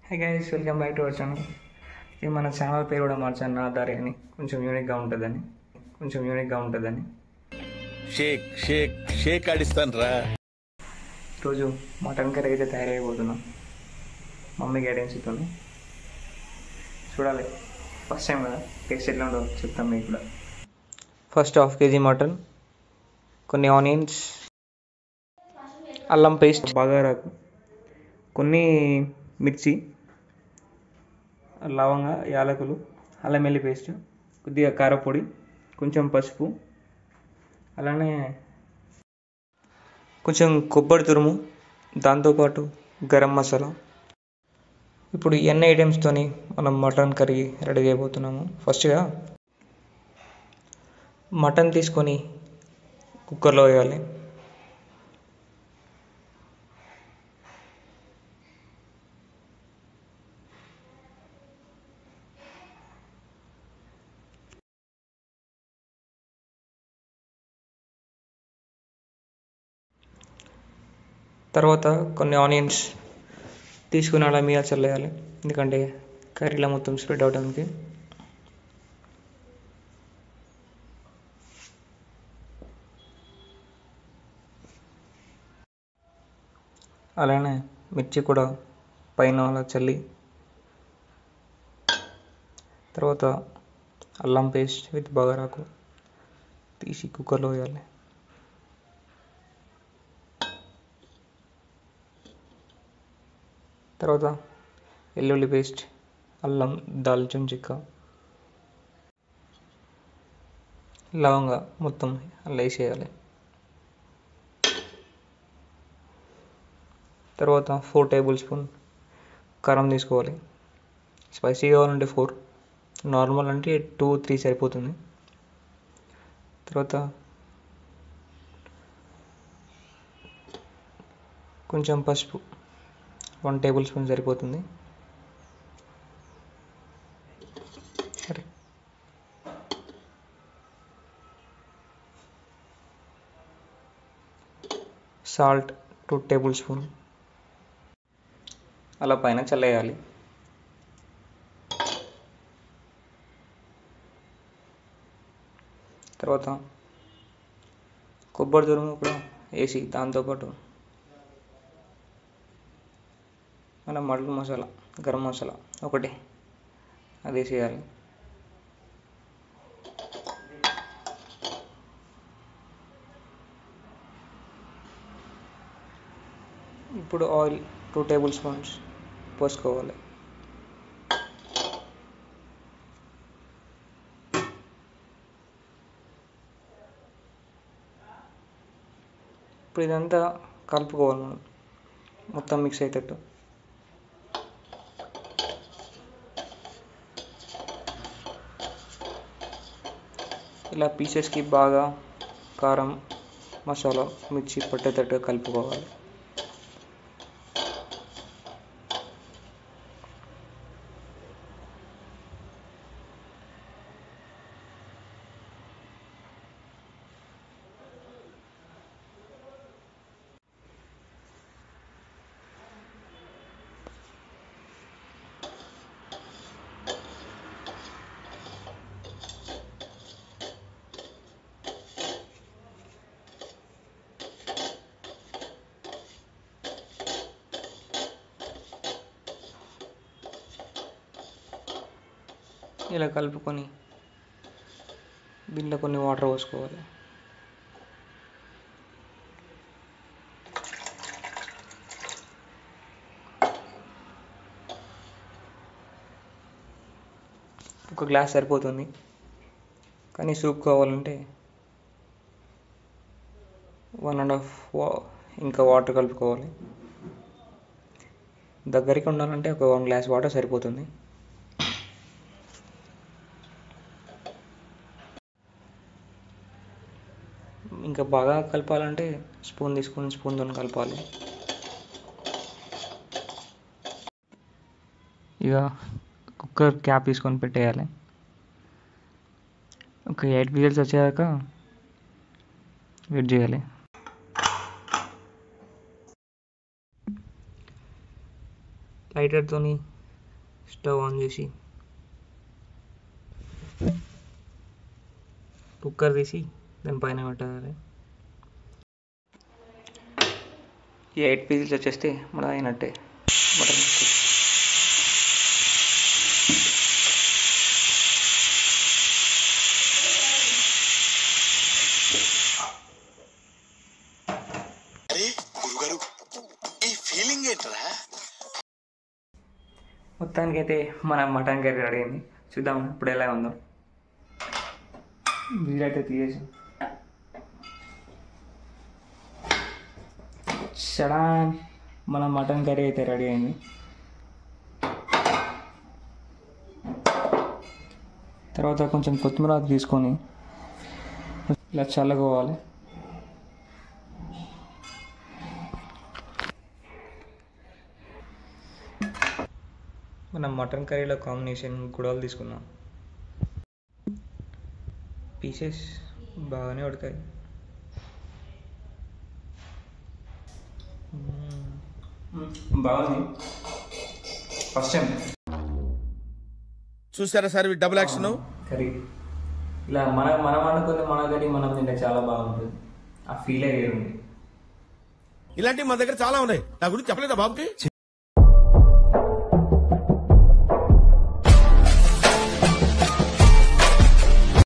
Hi guys, welcome back to our channel. ఇది మన channel పేరు కూడా మార్చాను, నా దారి అని. కొంచెం యూనిక్గా ఉంటుందని షేక్ షేక్ షేక్ ఆడిస్తాను రా. ఈరోజు మటన్ కర్రీ అయితే తయారైపోతున్నాం మమ్మీ గైడెన్స్తో. చూడాలి, ఫస్ట్ టైం కదా, టేస్ట్ ఎట్లా ఉంటుందో చెప్తాం మీకు కూడా. ఫస్ట్ 1/2 kg మటన్, కొన్ని ఆనియన్స్, అల్లం పేస్ట్, బగారాకు, కొన్ని మిర్చి, లవంగ, యాలకులు, అల్లం వెల్లుల్లి పేస్ట్, కొద్దిగా కారపొడి, కొంచెం పసుపు, అలానే కొంచెం కొబ్బరి తురుము, దాంతోపాటు గరం మసాలా. ఇప్పుడు ఈ అన్ని ఐటమ్స్తోని మనం మటన్ కర్రీ రెడీ చేయబోతున్నాము. ఫస్ట్గా మటన్ తీసుకొని కుక్కర్లో వేయాలి. తర్వాత కొన్ని ఆనియన్స్ తీసుకుని అలా మీద చల్లేయాలి, ఎందుకంటే కర్రీలో మొత్తం స్ప్రెడ్ అవడానికి. అలానే మిర్చి కూడా పైన అలా చల్లి, తర్వాత అల్లం పేస్ట్ విత్ బగారాకు తీసి కుక్కర్లో వేయాలి. తర్వాత వెల్లుల్లి పేస్ట్, అల్లం, దాల్చిన చెక్క, లవంగా మొత్తం అలా వేసేయాలి. తర్వాత 4 tablespoon కారం తీసుకోవాలి. స్పైసీ కావాలంటే 4, నార్మల్ అంటే 2-3 సరిపోతుంది. తర్వాత కొంచెం పసుపు, 1 tablespoon సరిపోతుంది. సాల్ట్ 2 tablespoon అలా పైన చల్లేయాలి. తర్వాత కొబ్బరి తురుము కూడా వేసి, దాంతోపాటు మన మటన్ మసాలా, గరం మసాలా ఒకటి అది వేసేయాలి. ఇప్పుడు ఆయిల్ 2 tablespoons పోసుకోవాలి. ఇప్పుడు ఇదంతా కలుపుకోవాలి మనం, మొత్తం మిక్స్ అయ్యేటట్టు. ఇలా పీసెస్కి బాగా కారం, మసాలా, మిర్చి పట్టేటట్టుగా కలుపుకోవాలి. ఇలా కలుపుకొని దీంట్లో కొన్ని వాటర్ పోసుకోవాలి. ఒక గ్లాస్ సరిపోతుంది, కానీ సూప్ కావాలంటే 1.5 ఇంకా వాటర్ కలుపుకోవాలి. దగ్గరికి ఉండాలంటే ఒక 1 glass వాటర్ సరిపోతుంది. ఇంకా బాగా కలపాలంటే స్పూన్ తీసుకొని స్పూన్తో కలపాలి. ఇక కుక్కర్ క్యాప్ తీసుకొని పెట్టేయాలి. ఒక 8 whistles వచ్చాక వెయిట్ చేయాలి. లైటర్తో స్టవ్ ఆన్ చేసి కుక్కర్ తీసి దానిపైన పెట్టాలి. 8 పీసెస్ వచ్చేస్తే మన అయినట్టే మటన్. మొత్తానికైతే మన మటన్ కర్రీ రెడీ అయింది. చూద్దాం ఇప్పుడు ఎలా ఉందో. వీలైతే తీసేసి షడాన్ మన మటన్ కర్రీ అయితే రెడీ అయింది. తర్వాత కొంచెం కొత్తిమీర తీసుకొని ఇలా చల్లగోవాలి. మనం మటన్ కర్రీలో కాంబినేషన్ గుడాలు తీసుకున్నాం. పీసెస్ బాగానే ఉడకాయి. బాగుంది. ఫస్ట్ టైం చూసారా సార్ డబుల్ యాక్షన్ కర్రీ. ఇలా మనం అనుకున్న మన కర్రీ మనం తింటే చాలా బాగుంటుంది. ఆ ఫీల్ అయ్యేది. ఇలాంటివి మన దగ్గర చాలా ఉన్నాయి. నా గురించి చెప్పలేదా బాబుకి?